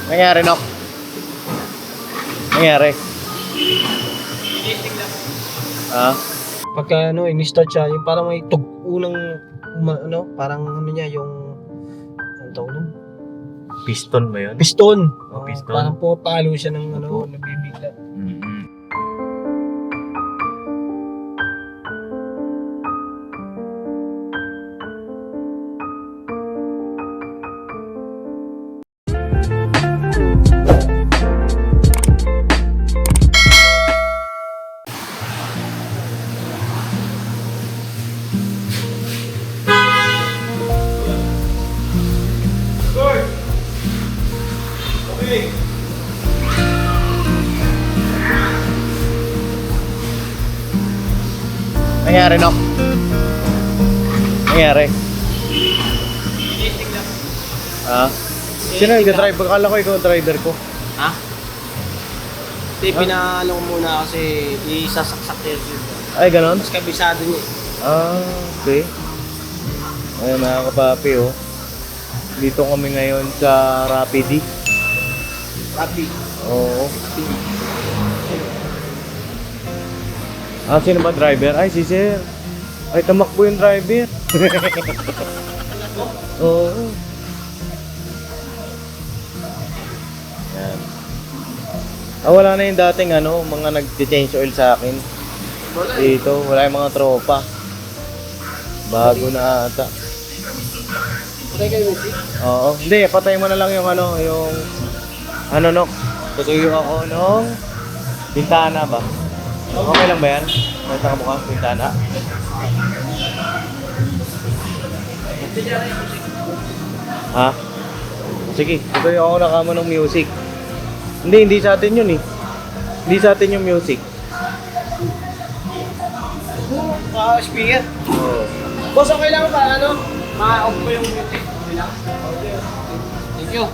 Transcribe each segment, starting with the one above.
Nangyari, Nok? Nangyari? Ah? Pagka in-start siya, yung parang may unang parang niya yung ang tawag nun? Piston ba yun? Piston. Oh, piston. Parang pumapalo siya ng nabibigla. Nangyari, Nok? Nangyari? Ah? Sino nag-driver? Akala ko ikaw ang driver ko. Ha? Hindi, pinalo ko muna kasi isasaksak niya yun. Ay, ganon? Mas kabisado niya. Ah, okay. Ayun, mga kapapi, oh. Dito kami ngayon sa Rapidi. Rapi. Oo. Ah, sino ba driver? Ay, si Sir. Ay, tamakbo yung driver. Oo. Yan. Ah, wala na yung dating mga nag-change oil sa akin. Dito, wala yung mga tropa. Bago na ata. Patay kayo, Messi? Oo. Hindi, patay mo na lang yung Nok. Tutuyo ako nung bintana ba? Okay lang ba yan? May taka mo ka, bintana. Ha? Sige, tutuyo ako na kamo ng music. Hindi sa atin yun eh. Hindi sa atin yung music. Speaker. Oo. Boss, okay lang ba? Ma-off ko yung music. Okay lang? Thank you.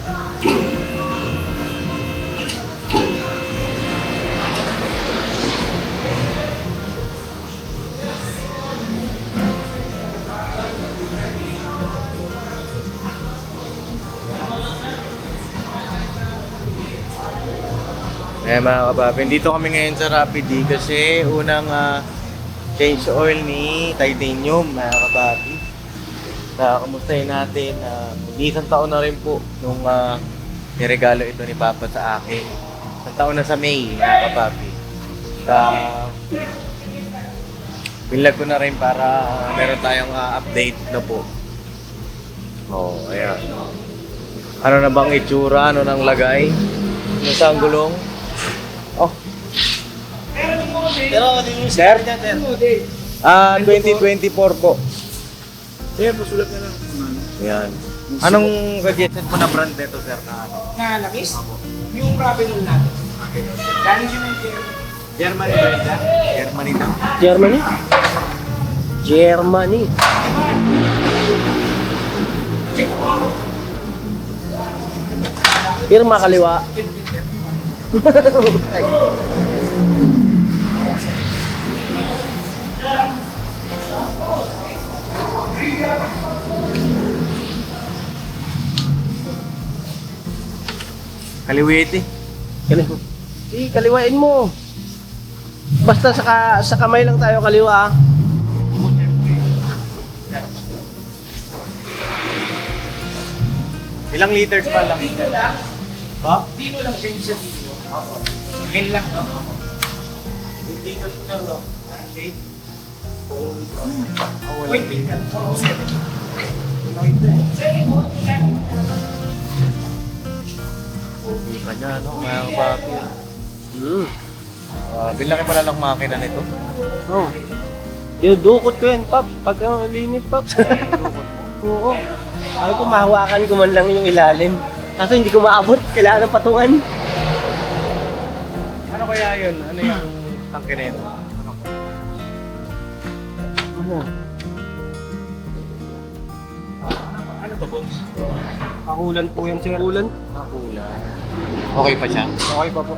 Mga kababin, dito kami ngayon sa Rapidi kasi unang change oil ni Titanium, mga kababin. Kamustahin natin, isang taon na rin po nung niregalo ito ni Papa sa akin. Isang taon na sa May, mga kababin. Binlag ko na rin para meron tayong update na po. Oh, ayan. Ano na bang itsura? Ano nang lagay? Ano sa ang gulong? Oh. Pero, Sir? sir. 2024 po. Sir, pasulat na lang. Ayan. Anong suggested mo na brand nito, sir? Na langis? Yung Ravenol natin. Galing siya ng Germany ba yun? Germany na. Germany? Germany. Pirma kaliwa. Kaliwiti. Kaliwain mo. Basta sa kamay lang tayo kaliwa. Ilang liters pa lang? Ha? Dito lang change sa dito. Ngayon lang, no? Dito lang, no? Okay. Wait, Hindi ka niya, mga kapapi. Bilaki pala lang makina nito. Oh. Dukot ko yan, Pap. Pag linis, Pap. Oo. Ay ko mahawakan ko man lang yung ilalim. Kaso hindi ko maabot. Kailangan ng patungan. Ano kaya yun? Ano yung tangke nito? Ano? Ano to, boss? Kakulan po yan, sir. Kakulan? Makulan. Okay pa siya? Okay pa po.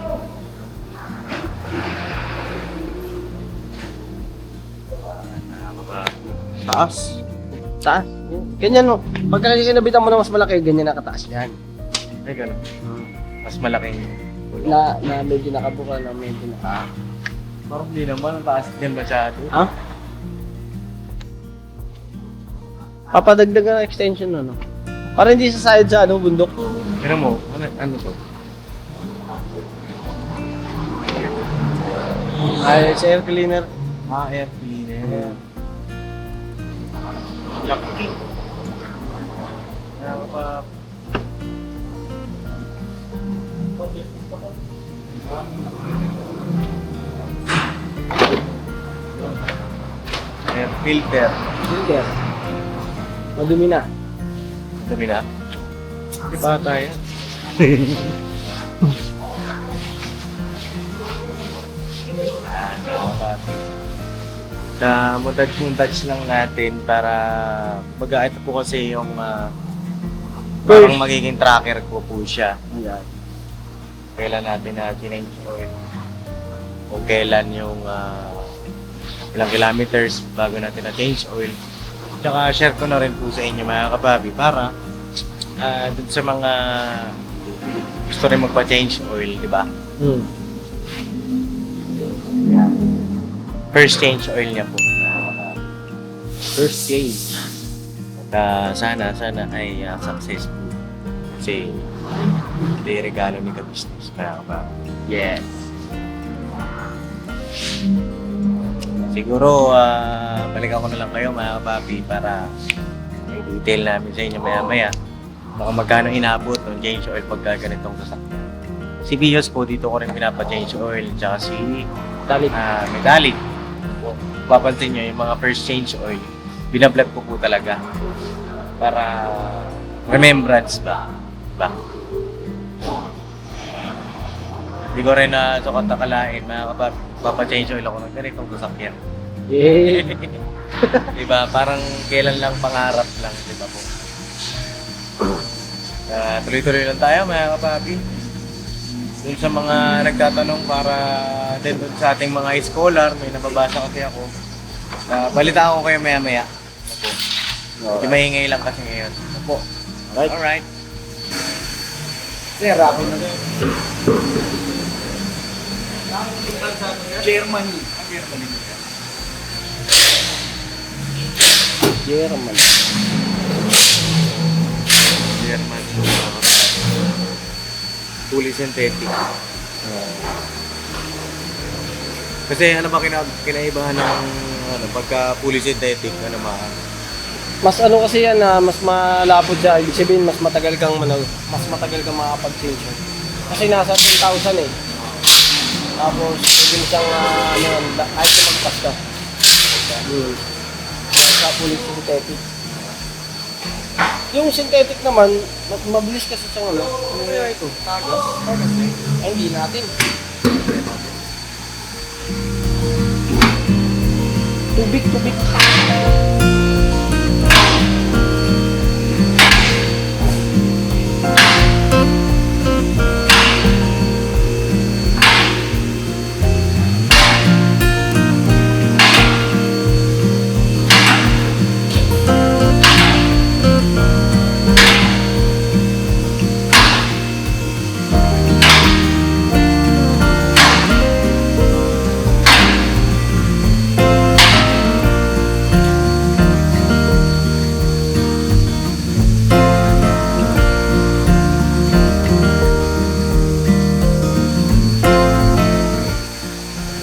Taas. Taas. Ganyan mo. Pagka kinabitan mo na mas malaki, ganyan nakataas yan. Ay, ganun. Mas malaking Na medyo nakabuka na medyo naka... Parang hindi naman, ang taas din masyado. Ha? Papadagdag ng extension no? Para hindi sa side sa bundok. Pero mo, ano to? Ay, sa air cleaner. Air cleaner. Laki. Kaya pa... Air filter. Filter. Madumi na. Dami na. Di ba tayo? Montage lang natin para ito po kasi yung parang magiging tracker ko po siya. Ayan. Kailan natin na change oil o kailan yung ilang kilometers bago natin na change oil. Tsaka share ko na rin po sa inyo mga kababi para dun sa mga gusto rin magpa-change oil, di ba? First change oil niya po. First change. At sana ay successful. Kasi ito yung regalo ni ka-business. Kaya ba? Yes. Siguro, balikan ko na lang kayo mga kapapi para may detail namin sa inyo maya-maya. Baka magkano inabot ng change oil pagka ganitong sasakyan. Si Bios po dito ko rin pinapa-change oil. Tsaka si Dalit. Metallic. Papansin nyo yung mga first change oil, binablog ko po talaga para remembrance ba? Diba? Hindi ko rin na sukat nakalain, papachange oil ako ng ganitong sasakyan. Yeah. Diba? Parang kailan lang pangarap lang, diba po? Tuloy-tuloy lang tayo mga kapapi. Dun sa mga nagtatanong para din dun sa ating mga scholar, may nababasa kasi ako. Balitaan ko kayo maya-maya. Hindi maingay lang kasi ngayon. Opo. Alright. Sir, ako na. Germany. German. German. Fully synthetic. Kasi ano ba kinaibahan ng pagka fully synthetic, ano ba? Mas ano kasi yan na mas malapot siya. Ibig sabihin mas matagal kang makapag-change. Kasi nasa 10,000 eh. Tapos pwede mo siyang kahit magpas ka. Sa fully synthetic. Yung synthetic naman, mabilis kasi siyang ano. Ano kaya ito? Tagas. Ay, hindi natin. Tubig.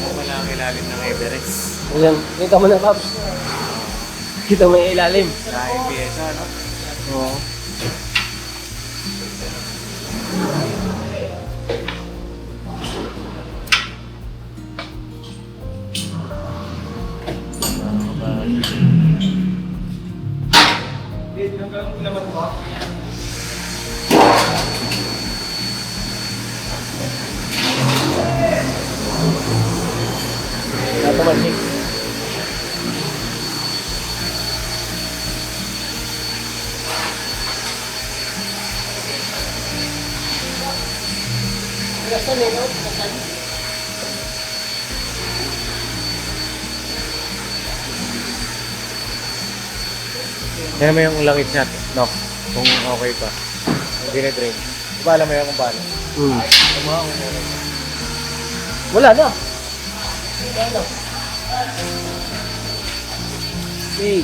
Wala ang ilalim ng Everest. Ayan, kita mo na, Paps. Kita mo yung ilalim. Sa ABS, ano? Oo. Automatic. Yan mo yung langit niya, no? Kung okay pa. Kung dinidrain. Di ba alam mo yan kung paano? Wala na. Okay.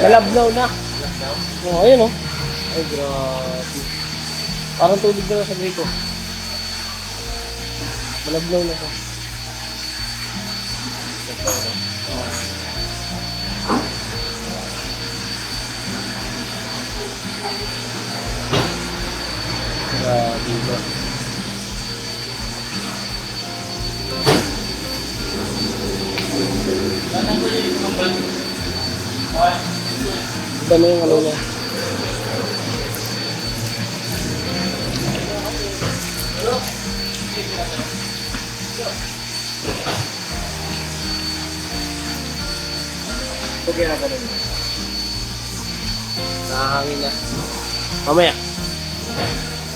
Malabnaw na. Oh, ayun oh. Ay, grabe. Parang tubig na sa grito. Malabnaw na siya. Grabe ba? Iba na yung ano niya. Ito ginaganon mo. Nakahangin na. Mamaya.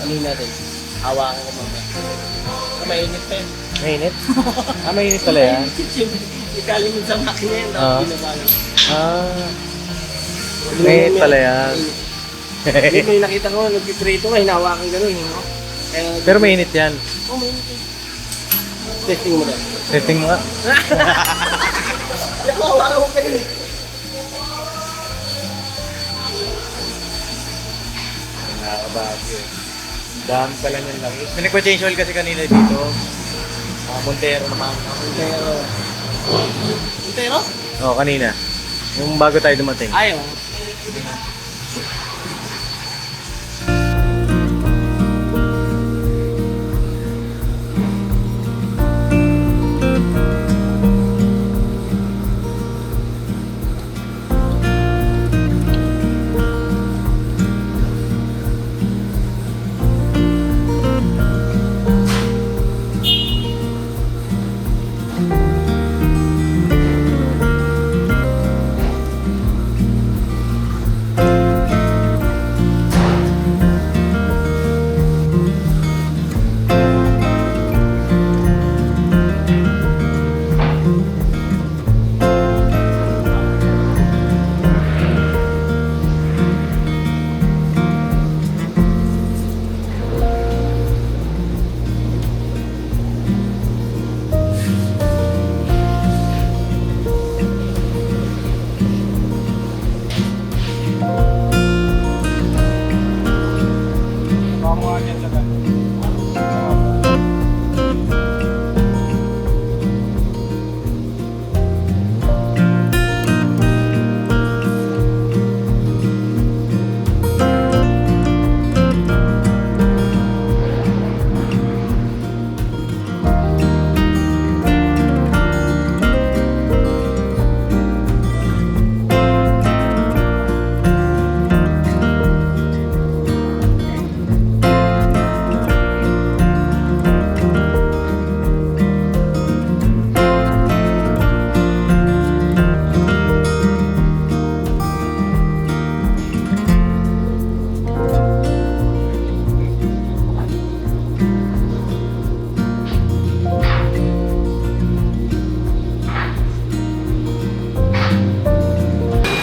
Anuhin natin. Hawakan ko mamaya. Mainit pa yun. Mainit? Mainit pala yan. Siyempre, ikalimit sa makina yan. Ah. Binabalan. Mainit pala yan. Hindi, may nakita ko, nagpiprito nga, hinawakan gano'n. No? Kaya, Pero mainit yan. oh, mainit yan. Testing mo na. Setting mo nga. Hawakan mo ganun. Nakakabagyo. Dami pala niyan lang. May nagpa-change oil kasi kanina dito. Montero naman. Pero, pero? Oo, kanina. Yung bago tayo dumating. Ayaw.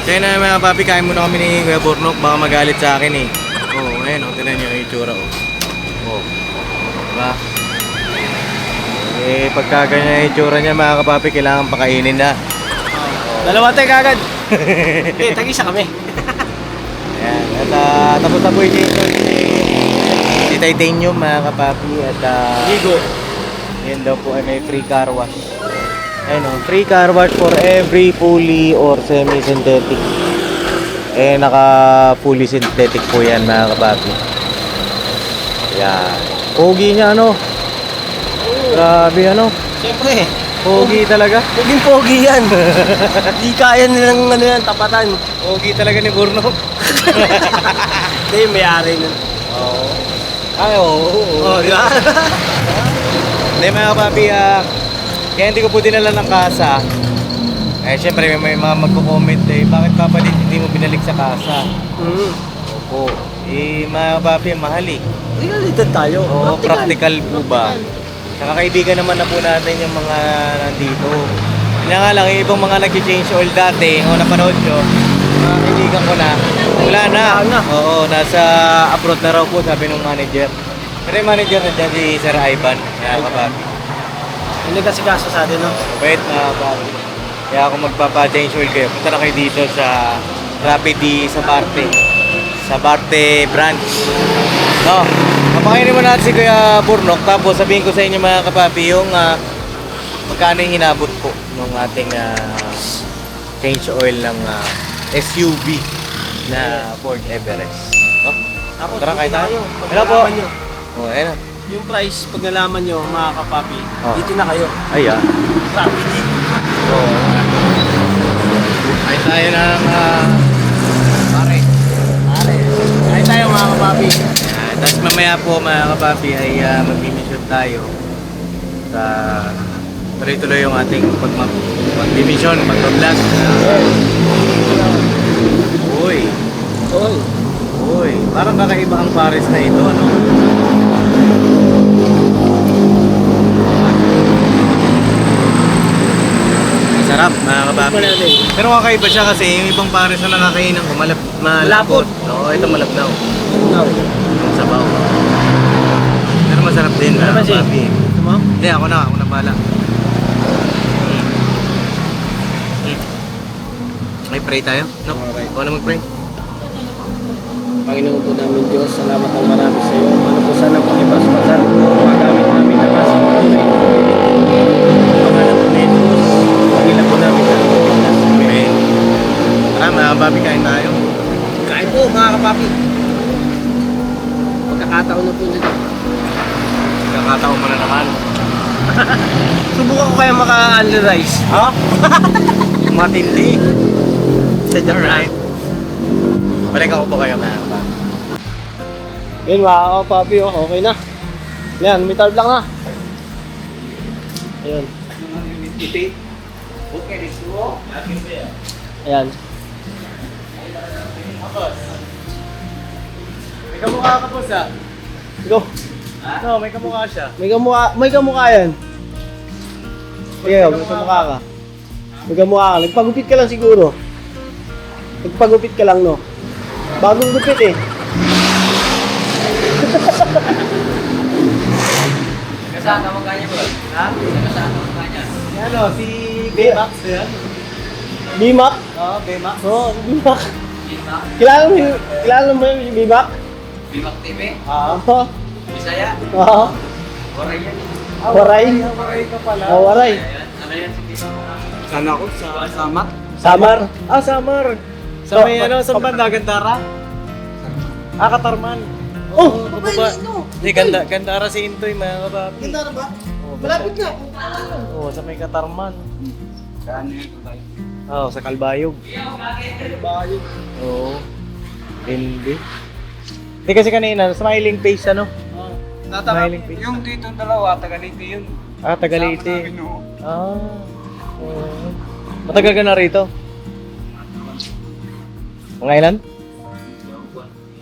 Kaya na mga papi, kain muna kami ni Kuya Bornok. Baka magalit sa akin eh. Oo, ayun o. Tignan niyo yung itsura o. Oo. Diba? Eh, pagka ganyan yung itsura niya mga kapapi, kailangan pakainin na. Dalawa tayo kagad. Eh, tag-isa kami. Ayan. At tapos na po yung ito si Titanium mga kapapi. At Ligo. yan daw po ay may free car wash. Ayun o, free car wash for every fully or semi-synthetic. Eh, naka fully synthetic po yan mga kapapi. Yan. Pogi niya ano. Grabe ano. Siyempre, Pogi talaga. puging pogi yan. Di kaya nilang ano yan, tapatan. Pogi talaga ni Bornok. Ito yung may-ari nun. Oo. Ay, oo. Oh, di ba? Hindi mga kapapi, kaya hindi ko po dinala ng kasa. Eh, syempre may mga magko-comment eh, bakit papalit hindi mo binalik sa kasa? Mm. Opo. Eh, mga kapapi, mahal eh. realidad tayo. Oo, practical po ba? Saka kaibigan naman na po natin yung mga nandito. Kaya nga lang, yung ibang mga nag-change oil dati, kung napanood nyo, mga kaibigan ko na, wala na. Oo, nasa abroad na raw po, sabi ng manager. Pero yung manager na dyan, si Sir Ivan, kaya kapabi. Hindi kasi kaso sa atin, no? Wait, mga kapabi. Kaya kung magpapa-change oil kayo, punta na kayo dito sa Rapid sa Barte. Sa Barte branch. No, kapakainin mo natin si Kuya Burnok, tapos sabihin ko sa inyo mga kapabi yung magkano yung hinabot po ng ating change oil ng SUV na Ford Everest. Oh, Tapos, tara kayo tayo. Pag Hello po. nalaman nyo, Oh, ayun na. yung price, pag nalaman nyo, mga kapapi, Oh. dito na kayo. Ay, ah. Rapid. Oh. Ay tayo ng pare. Pare. Kahit tayo mga kapapi. Tapos mamaya po mga kapapi ay mag-mission tayo sa tuloy-tuloy yung ating mag-mission, mag-vlog. Uy, Oy. uy, parang kakaiba ang pares na ito, ano? Sarap mga kapapi. Malapit. Pero kakaiba siya kasi yung ibang pares na nakakainan ko malapot. Oo, ito malabnaw. No. Yung sabaw. Pero masarap din Ano mga ba siya? kapapi. Ito mo? Hindi, ako na bala. May pray tayo? No? Okay. Ikaw na mag-pray. Panginoon po namin Diyos, salamat ng marami sa iyo. Ano po sana pakipaspasan, magamit namin na kasi pangalan po ni Jesus, pangilan po namin sa Amen. Tara, mga kapapi, kain tayo. Kain po mga kapapi. Pagkakataon na po nito. Kakataon mo na naman. Subukan ko kaya maka-only rice. Ha? Matindi. Alright. Balik ako po kayo mga kapapi. Yun mga kapapi, oh, okay na. Yan, may tarp lang na. Ayun. Ayan. May kamukha ka po sa? Go. No, may kamukha siya. May kamukha yan. Sige, may kamukha ka. May kamukha ka. Nagpagupit ka lang siguro. Nagpagupit ka lang, no? Bagong gupit eh. Kasama mo kanya bro? Ha? Kasama mo kanya? Ano, si Baymax yan? Bimak? Oo, Baymax. Oo, Bimak. Bimak? Kilala mo yung Bimak? Bimak TV? Oo. Bisaya? Oo. Oray yan. Waray. Waray ka pala. Oh, waray. Ayan. Ano yan si Bimak? Sana ako sa Samat. Samar. Ah, Samar. Sa may sa banda, Gandara? Ah, Katarman. Oh, Kababa. Hindi, Gandara si Intoy, mga kapapi. Ganda na ba? Oo, Malapit na. Oo, sa may Katarman. Saan yun? Oo, sa Kalbayog. Bayo. Oo. Hindi. Hindi kasi kanina, smiling face ano? Smiling face. Yung dito dalawa, tagalito yun. Ah, Tagalite. Kasama namin, oo. Ah. Oo. Matagal ka na rito? Mga ilan?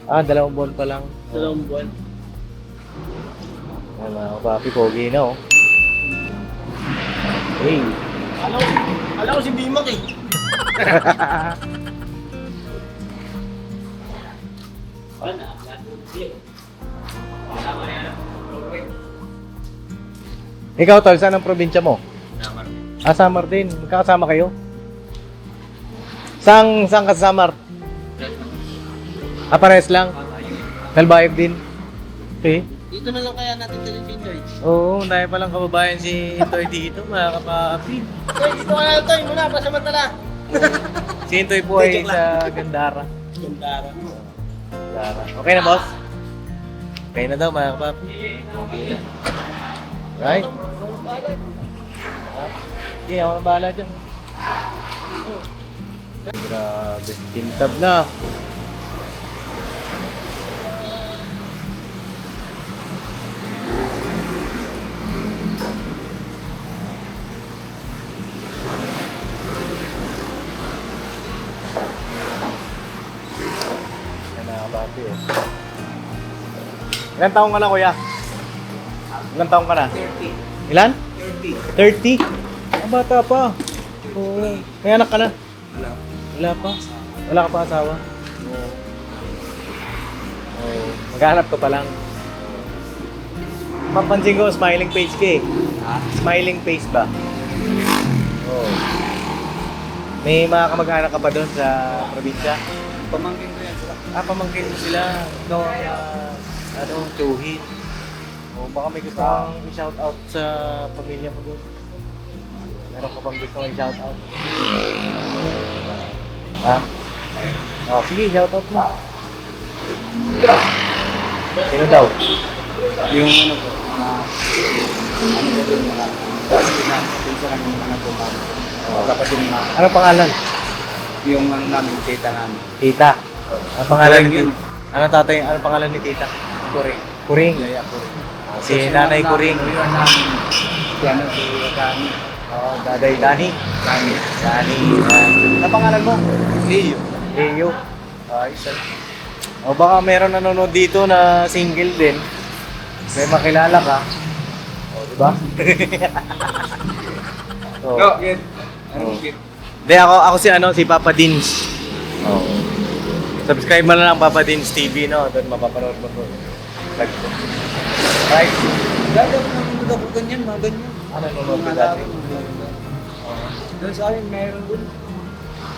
Ah, 2 buwan pa lang. 2 buwan. Ayan mga kapapi, pogi na oh. Hey. Alam ko si Bimak eh. Ikaw tol, saan ang probinsya mo? Ah, Samar din. Magkakasama kayo? Saan ka sa Samar? Ah, pares lang? Kalbayog din? Okay. Dito na lang kaya natin dalhin Joy. Oo, dahil palang kababayan si Intoy dito, mga kapapi. Toy, dito ka na Toy. Muna, pasamantala. Si Intoy po ay sa Gandara. Gandara. Gandara. Okay na, boss? Okay na daw, mga kapapi. Right? Sige, ako na bahala dyan. Grabe, tintab na. Yan na, kapapi eh. Ilan taong ka na, kuya? Ilan taong ka na? 30. Ilan? 30. 30? Ang bata pa. Oo. May anak ka na? Wala. Wala pa? Wala ka pa asawa? Oo. Oo. Maghanap ka pa lang. Mapansin ko, smiling face ka eh. Ha? Smiling face ba? Oo. May mga kamag-anak ka pa doon sa probinsya? Pamangkin ko yan sila. Pamangkin mo sila. Ikaw ang tsuhin. O baka may gusto kang i-shout out sa pamilya mo doon. Meron ka bang gusto kang i-shout out? Ha? Oh, sige, shout out mo. Sino daw? Yung ano po, ano ba yung mga pinsa lang yung anak ko mama. Kapatid ni mama. Ano pangalan? Yung ano namin, tita namin. Tita. Ano pangalan ni Kuring yun. Tita? Ano tatay? Ano pangalan ni Tita? Kuring. Kuring. Yaya Kuring. Si Nanay Kuring. Yun namin. Yan ang si Kami. Oh, Daday Dani. Kami. Dani. Ano pangalan mo? Leo. Leo. Ayos. O baka meron nanonood dito na single din. May makilala ka. O, di ba? O. Go, get. Ano get? Hindi, ako si Papa Dins. Oh. Subscribe mo na lang Papa Dins TV, no? Doon mapapanood mo to. Vlog ko. Right? Gagawin naman ako ganyan, mga ganyan. Ano nanonood ka dati? Doon sa akin, meron doon.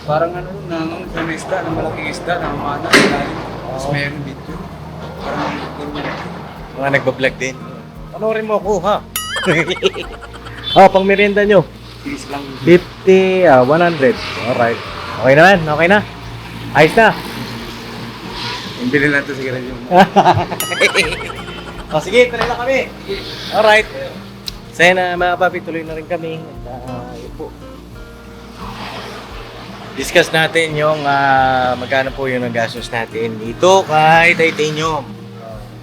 Parang ano, nangang sa may isda, ng malaking isda, ng mana, tapos meron video. Parang ganyan. Mga nagbablog din. Panoorin mo ako, ha? Pang merienda nyo. Tiis lang. 50, 100. Alright. Okay naman, okay na. Ayos na. Yung bilhin lang ito siguro yung... Sige, tuloy na kami. Alright. Saya na mga papi, tuloy na rin kami. Yun po. Discuss natin yung magkano po yung nagastos natin dito kay Titanium.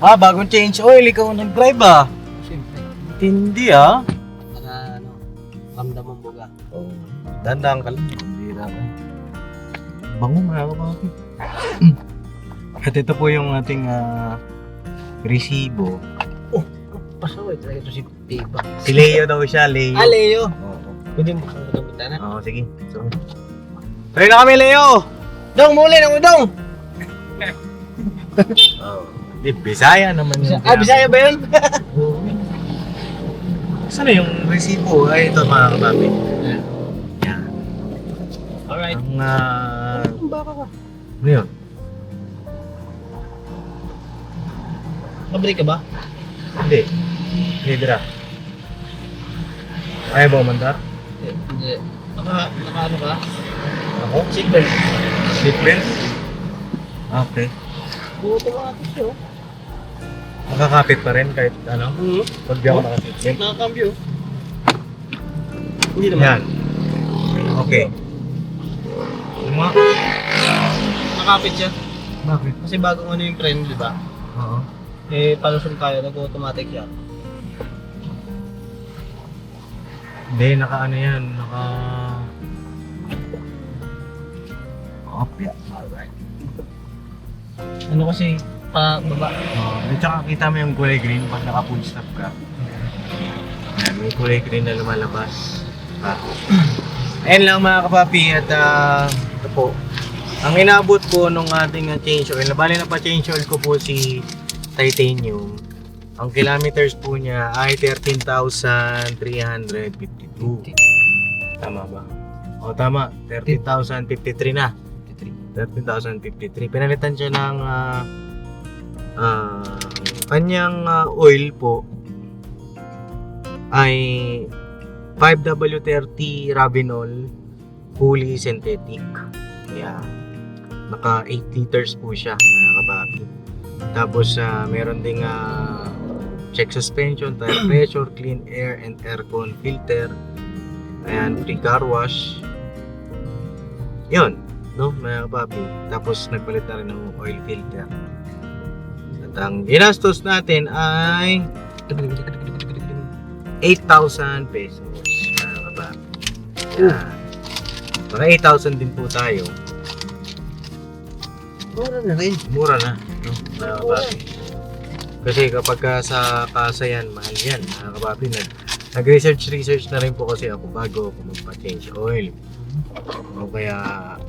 Bagong change oil, ikaw nag-drive Siyempre. Hindi Para Ano, ramdam mong buga. dandang ka lang. Bira ka. Bango mga papi. At ito po yung ating resibo. Pasaway, talaga ito si Tiba. Si Leo daw siya, Leo. Leo. Oo. Pwede mo kang katapunta na. Oo, sige. So, tuloy na kami, Leo! Dong, muli na mo, Dong! Di, Bisaya naman yun. Bisaya ba yun? Oo. Saan na yung resibo? Ay, ito mga kababi. Yan. Alright. Ang, Ang baka ka. ano yun? Pabrik ka ba? Hindi. Hindi, dira. Ayaw ba umandar? Hindi. Naka ano ka? Ako? Seatbelt. Seatbelt? Okay. Buto ka ito siya. Makakapit pa rin kahit ano? Pag di ako naka-seatbelt. Nakakambyo. Hindi naman. Yan. Okay. Ano nga? Nakapit siya. Bakit? Kasi bago ano yung frame, di ba? Oo. Palusong tayo, nag-automatic siya. Hindi, naka ano yan, naka... Opya. Alright. Ano kasi, pa baba. At saka kita mo yung kulay green pag naka full stop ka. Ayan, may kulay green na lumalabas. Ayan lang mga kapapi at ito po. Ang inabot po nung ating change oil, nabali na pa change oil ko po si Titanium. Ang kilometers po niya ay 13,352. Tama ba? O tama, 13,053 na. 13,053. Pinalitan siya ng kanyang oil po ay 5W30 Ravinol fully synthetic. Yeah. Naka 8 liters po siya mga kababi. Tapos meron ding check suspension, tire pressure, clean air and aircon filter. Ayan, free car wash. Yun, no, mga kapapi. Tapos nagpalit na rin ng oil filter. At ang ginastos natin ay 8,000 pesos. Mga kapapi. Yan. Mga 8,000 din po tayo. Mura na rin. Mura na, no, mga kapapi. Kasi kapag sa kasa yan, mahal yan. Mga kapapi, nag-research na rin po kasi ako bago ako magpa-change oil. O kaya,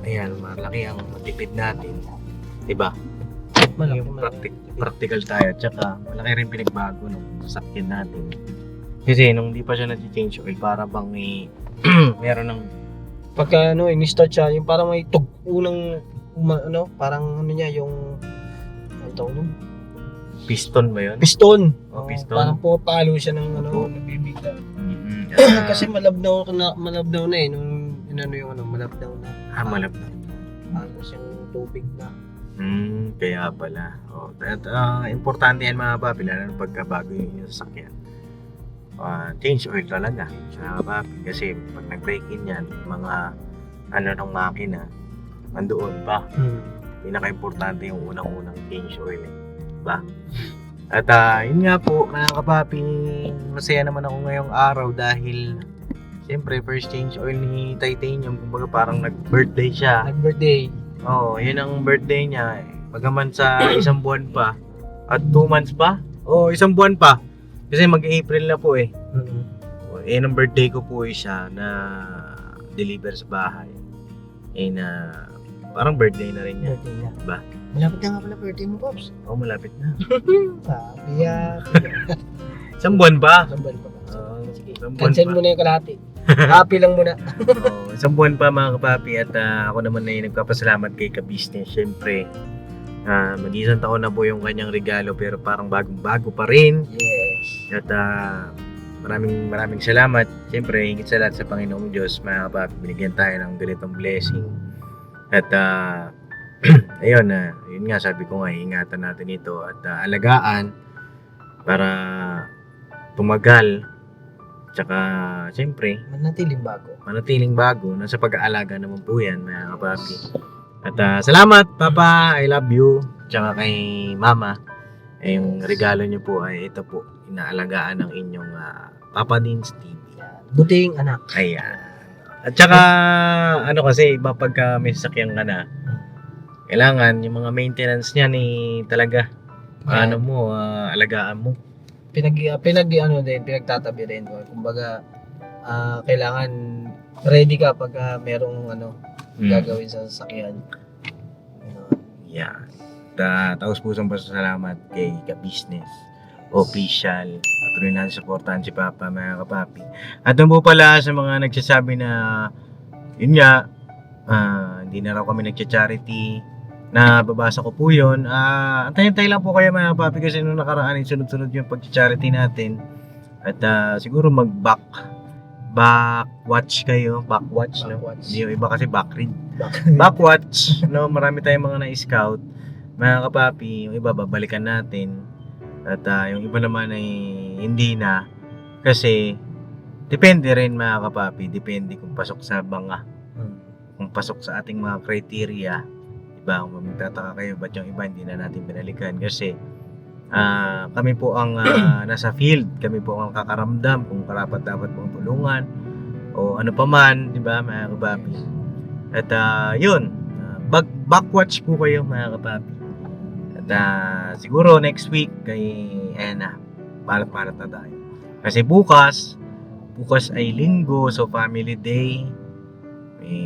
ayan, malaki ang matipid natin. Diba? Yung practical tayo. Tsaka, malaki rin pinagbago nung sasakyan natin. Kasi nung di pa siya nag-change oil, para bang may meron ng Pagka in-start siya, yung parang may unang parang niya yung ano tawag nun? piston ba yun? Piston. O, piston. Parang pumapalo siya ng Opo. nagbibigla. Mm-hmm. Kasi malabnaw na eh nung malabnaw na. Malapit. Halos yung tubig na. Kaya pala. At importante yan mga papi, lalo pagka bago yung sasakyan. Change oil talaga mga papi. Kasi pag nag-break-in yan, mga ng makina, nandoon pa. Pinaka-importante yung unang-unang change oil. Diba? At yun nga po mga kapapi, masaya naman ako ngayong araw dahil siyempre first change oil ni Titanium, kumbaga parang nag-birthday siya. Nag-birthday. Oo, yun ang birthday niya. Bagaman sa isang buwan pa at 2 months pa. Isang buwan pa. Kasi mag-April na po eh. Yun ang birthday ko po siya na deliver sa bahay. Parang birthday na rin niya. Birthday niya. Diba? Malapit na nga pala birthday mo, Pops. Malapit na. Sabi yan. Isang buwan pa. Sambal pa ba? Sige, isang buwan cancel pa. mo na yung kalahati. Happy lang muna. Isang buwan pa mga kapapi at ako naman ay nagpapasalamat kay ka-business. Siyempre, mag-isang taon na po yung kanyang regalo pero parang bagong-bago pa rin. Yes. At maraming salamat. Siyempre, higit sa lahat sa Panginoong Diyos, mga kapapi, binigyan tayo ng ganitong blessing. At ayun, yun nga sabi ko nga, ingatan natin ito at alagaan para tumagal. Tsaka, siyempre, manatiling bago. Nasa pag-aalaga naman po yan, mga kapapi. At salamat, Papa. I love you. Tsaka kay Mama. Yung regalo niyo po ay ito po. Inaalagaan ng inyong Papa Dins TV. Buting anak. Ayan. At tsaka, kasi, iba pagka may sasakyan ka na, kailangan yung mga maintenance niya talaga, alagaan mo. Pinagtatabi rin. Kumbaga, kailangan ready ka pag merong gagawin sa sasakyan. Yeah. Taos pusong pasasalamat kay ka-business official. Patuloy natin supportahan si Papa, mga kapapi. At doon po pala sa mga nagsasabi na yun nga, hindi na raw kami nagcha-charity, na babasa ko po yun. Antay-antay lang po kayo mga kapapi kasi nung nakaraan sunod-sunod yung pag-charity natin. At siguro backwatch kayo. Backwatch, no? Yung iba kasi backread. Backwatch, no? Marami tayong mga na-scout. Mga kapapi, yung iba babalikan natin. At yung iba naman ay hindi na. Kasi depende rin mga kapapi. Depende kung pasok sa banga. Kung pasok sa ating mga criteria. Diba? Kung magtataka kayo ba't yung iba hindi na natin binalikan. Kasi kami po ang nasa field. Kami po ang kakaramdam kung karapat dapat pong tulungan o ano pa man, di ba mga kapapi. At yun, backwatch po kayo mga kapapi. At siguro next week kay palat-palat na tayo. Kasi bukas ay linggo, so family day.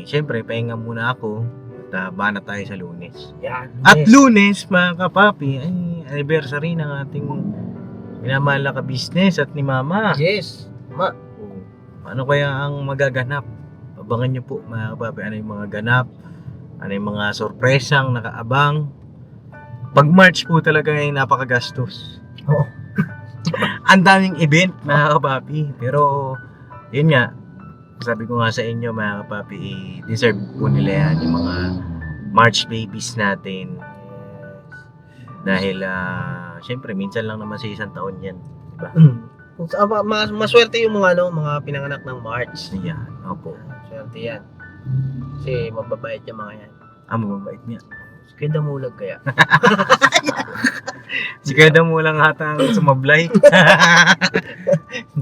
Syempre pahinga muna ako at bana tayo sa Lunes. Yan. At Lunes, mga kapapi, ay anniversary ng ating minamahal na ka-business at ni Mama. Yes. Ano kaya ang magaganap? Abangan nyo po mga kapapi, ano yung mga ganap, ano yung mga sorpresang nakaabang. Pag March po talaga ay napakagastos. Oo. Ang daming event mga kapapi. Pero yun nga, sabi ko nga sa inyo mga kapapi, deserve po nila yan yung mga March babies natin. Dahil syempre minsan lang naman sa isang taon yan, diba? Maswerte yung mga pinanganak ng March. Yan, opo. Swerte yan. Kasi mababait yung mga yan. Mababait niya. Kaya damulag kaya. Si Kada mo lang hatang sumablay.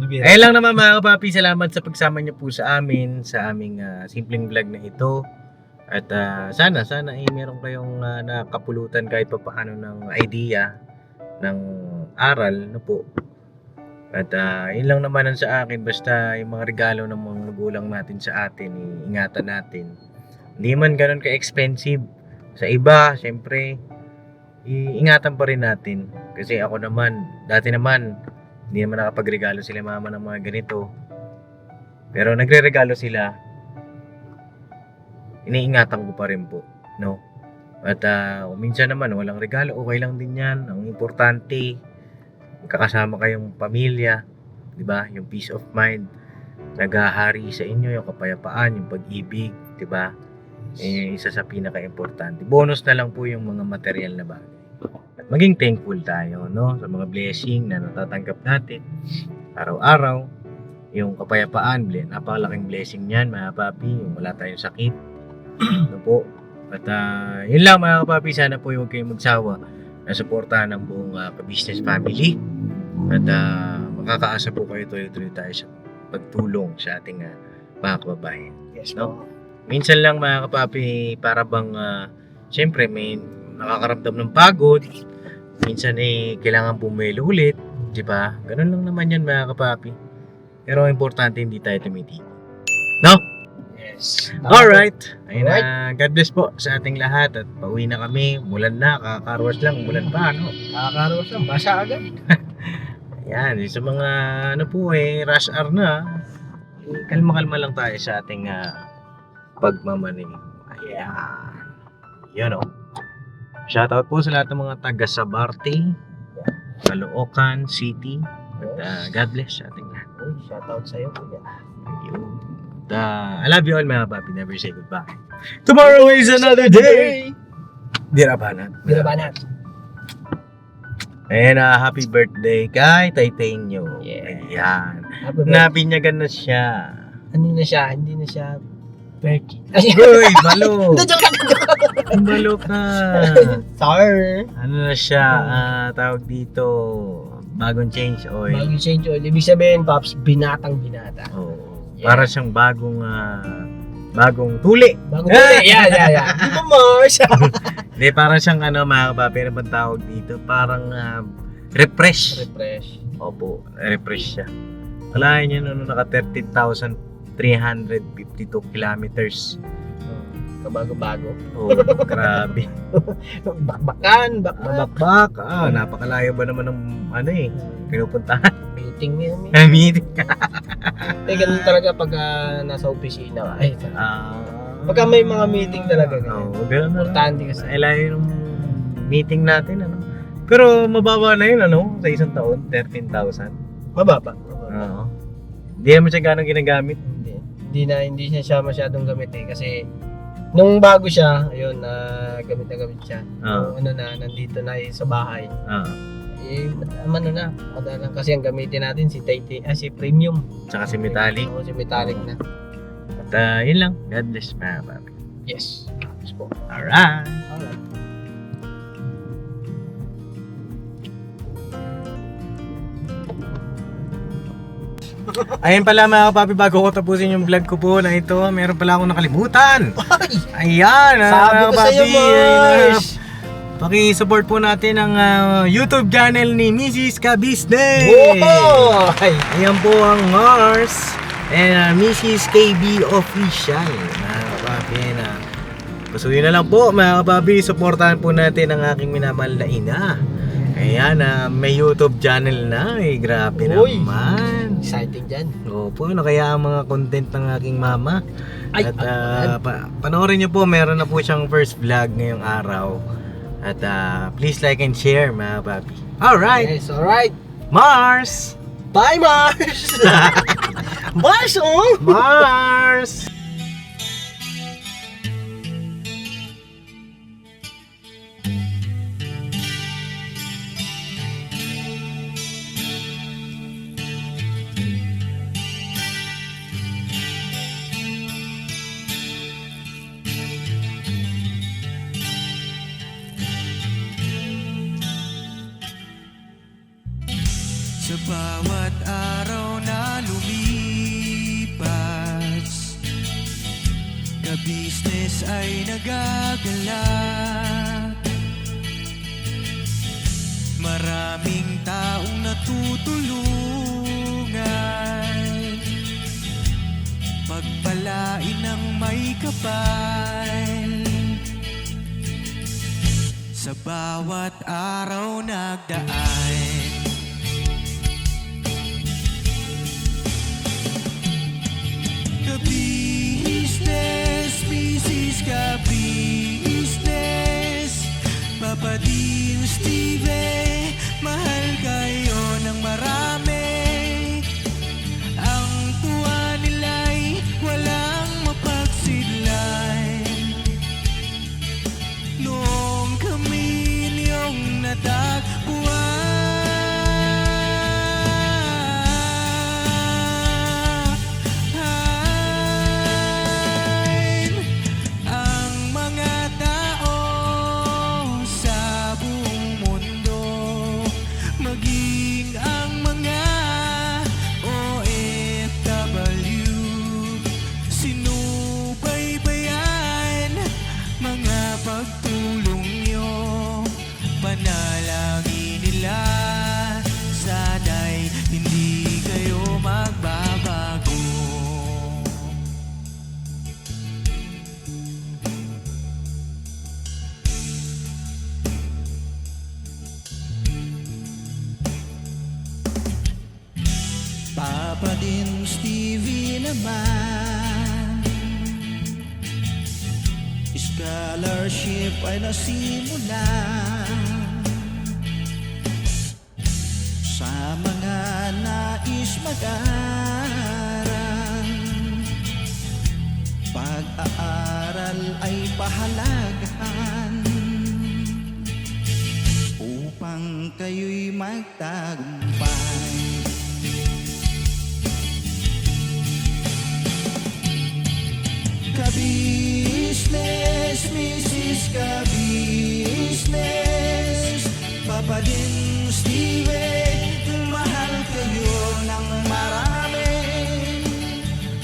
Ayun lang naman mga kapapi, salamat sa pagsama niyo po sa amin, sa aming simpleng vlog na ito. At sana ay meron kayong nakapulutan kahit pa paano ng idea ng aral, no po. At yun lang naman ang sa akin, basta yung mga regalo ng mga magulang natin sa atin, ingatan natin. Hindi man ganun ka-expensive. Sa iba, syempre, iingatan pa rin natin. Kasi ako naman, dati naman, hindi naman nakapagregalo sila mama ng mga ganito. Pero nagre-regalo sila, iniingatan ko pa rin po, no? At minsan naman, walang regalo, okay lang din yan. Ang importante, magkakasama kayong pamilya, di ba? Yung peace of mind, naghahari sa inyo, yung kapayapaan, yung pag-ibig, di ba? Isa sa pinaka-importante. Bonus na lang po yung mga material na bagay. At maging thankful tayo, no? Sa mga blessing na natatanggap natin araw-araw. Yung kapayapaan, napakalaking blessing yan, mga papi, yung wala tayong sakit. Ano po? At yun lang, mga kapapi, sana po huwag kayong magsawa na suportahan ng buong ka-business family. At makakaasa po kayo tuloy-tuloy tayo sa pagtulong sa ating mga kababayan. Yes, no? Minsan lang, mga kapapi, para bang syempre may nakakaramdam ng pagod. Minsan kailangan bumelo ulit, di ba? Ganun lang naman yan, mga kapapi. Pero importante, hindi tayo tumitigil. No? Yes. Alright. Ayun na. God bless po sa ating lahat. At pauwi na kami. Mulan na. Kakakarwas lang. Mulan pa, no? Kakakaroon lang, basa agad. Ayan. Sa mga, rush hour na. Kalma-kalma lang tayo sa ating pagmamaning. Ayan. Yun, oh. Shoutout po sa lahat ng mga taga Sabarte, Caloocan City. At God bless sa ating lahat. Uy, shoutout sa'yo, kuya. Ayun. I love you all, mga papi. Never say goodbye. Tomorrow is another day. Dirabanat. Binabanat. And happy birthday kay Taytenyo. Yeah. Ayan. Happy birthday. Nabinyagan na siya. Ano na siya? Hindi na siya birthday. Ay, Uy, balo. joke lang. Balo ka. Sorry. Ano na siya? Tawag dito. Bagong change oil. Bagong change oil. Ibig sabihin, Pops, binatang binata. Oo. Yeah. Para siyang bagong tuli. Bagong tuli. Yeah. Di ba, Mars? Hindi, parang siyang mga kapapi, ano bang tawag dito? Parang refresh. Refresh. Opo, refresh siya. Kalahin niya naka 13,352 kilometers. Kabago-bago. Oh, grabe. Bakbakan. Bakbak. Napakalayo ba naman ng pinupuntahan? Meeting niya. Meeting. Ganun talaga pag nasa opisina. Ay, pagka may mga meeting talaga. Ganun na. Importante kasi. Layo ng meeting natin, Pero mababa na yun, sa isang taon, 13,000. Mababa. Oo. Hindi naman siya gano'ng ginagamit. Hindi siya masyadong gamit kasi nung bago siya, ayun, gamit na gamit siya. Nung nandito na sa bahay. Madalang kasi ang gamitin natin si premium. Tsaka si metallic. Oo, si metallic na. At yun lang. God bless, mga papi. Yes. Yes po. Alright. Ayun pala, mga kapapi, bago ko tapusin yung vlog ko po na ito, meron pala akong nakalimutan. Ayan, sabi ko sa'yo, Mars. Paki-support po natin ang YouTube channel ni Mrs. Ka-Business. Wow! Ayan po ang Mars and Mrs. KB Official. Mga kapapi, pasuyin na lang po, mga kapapi, supportahan po natin ang aking minamahal na ina. Ayan, may YouTube channel na. Grabe naman. Exciting dyan. Opo, kaya ang mga content ng aking mama. Ay, at panoorin nyo po, meron na po siyang first vlog ngayong araw. At please like and share, mga papi. Alright. Yes, alright. Mars! Bye, Mars! Mars, oh! Mars! Sa bawat araw na lumipas, ka-business ay nagagalak. maraming taong natutulungan, pagpalain ng may kapal. Sa bawat araw nagdaan, ka-business, misis ka-business, Papa Dean, Steve, mahal kayo ng marami. Ang tuwa nila'y walang mapagsidlan. Noong kami niyong natagpuan, ang mga tao sa buong mundo, maging ang mga OFW, sinubaybayan mga pagtulong nyo, panalangin nila, sana'y hindi kayo magbabago. Papa din Stevie naman, scholarship ay nasimulan sa mga nais mag-aral. Pag-aaral ay pahalagahan upang kayo'y magtagumpay. Ka-business, misis ka-business, Papa din Steve, mahal kayo ng marami.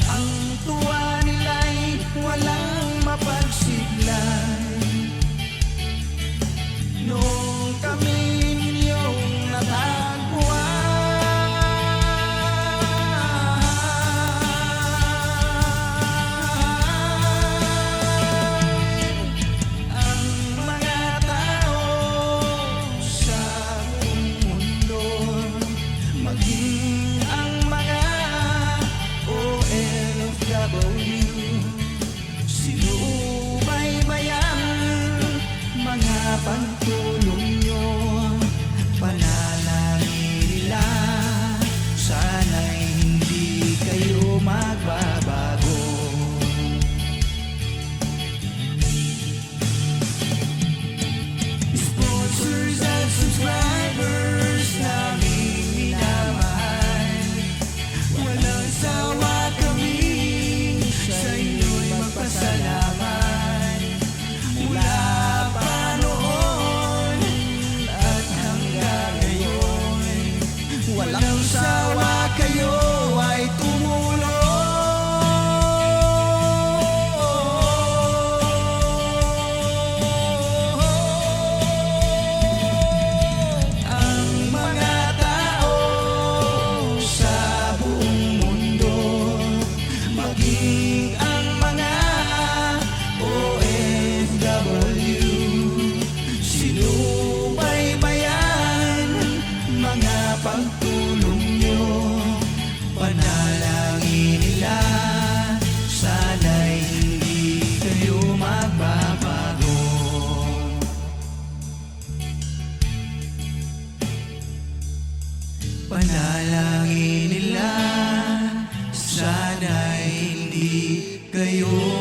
Ang tuwa nila'y walang mapagsiglan. Noong kami ninyong natagpuan, pagtulong nyo, panalangin nila, sana'y hindi kayo magbabago. Sponsors at subscribers naming minamahal, walang sawa kami sa inyo'y magpasalamat. Mula walang sawa kayo ay tumulong. Ang mga tao sa buong mundo, maging ang mga OFW, sinubaybayan mga pagtulong nyo, panalangin nila, sana'y hindi kayo magbabago. Panalangin nila, sana'y hindi kayo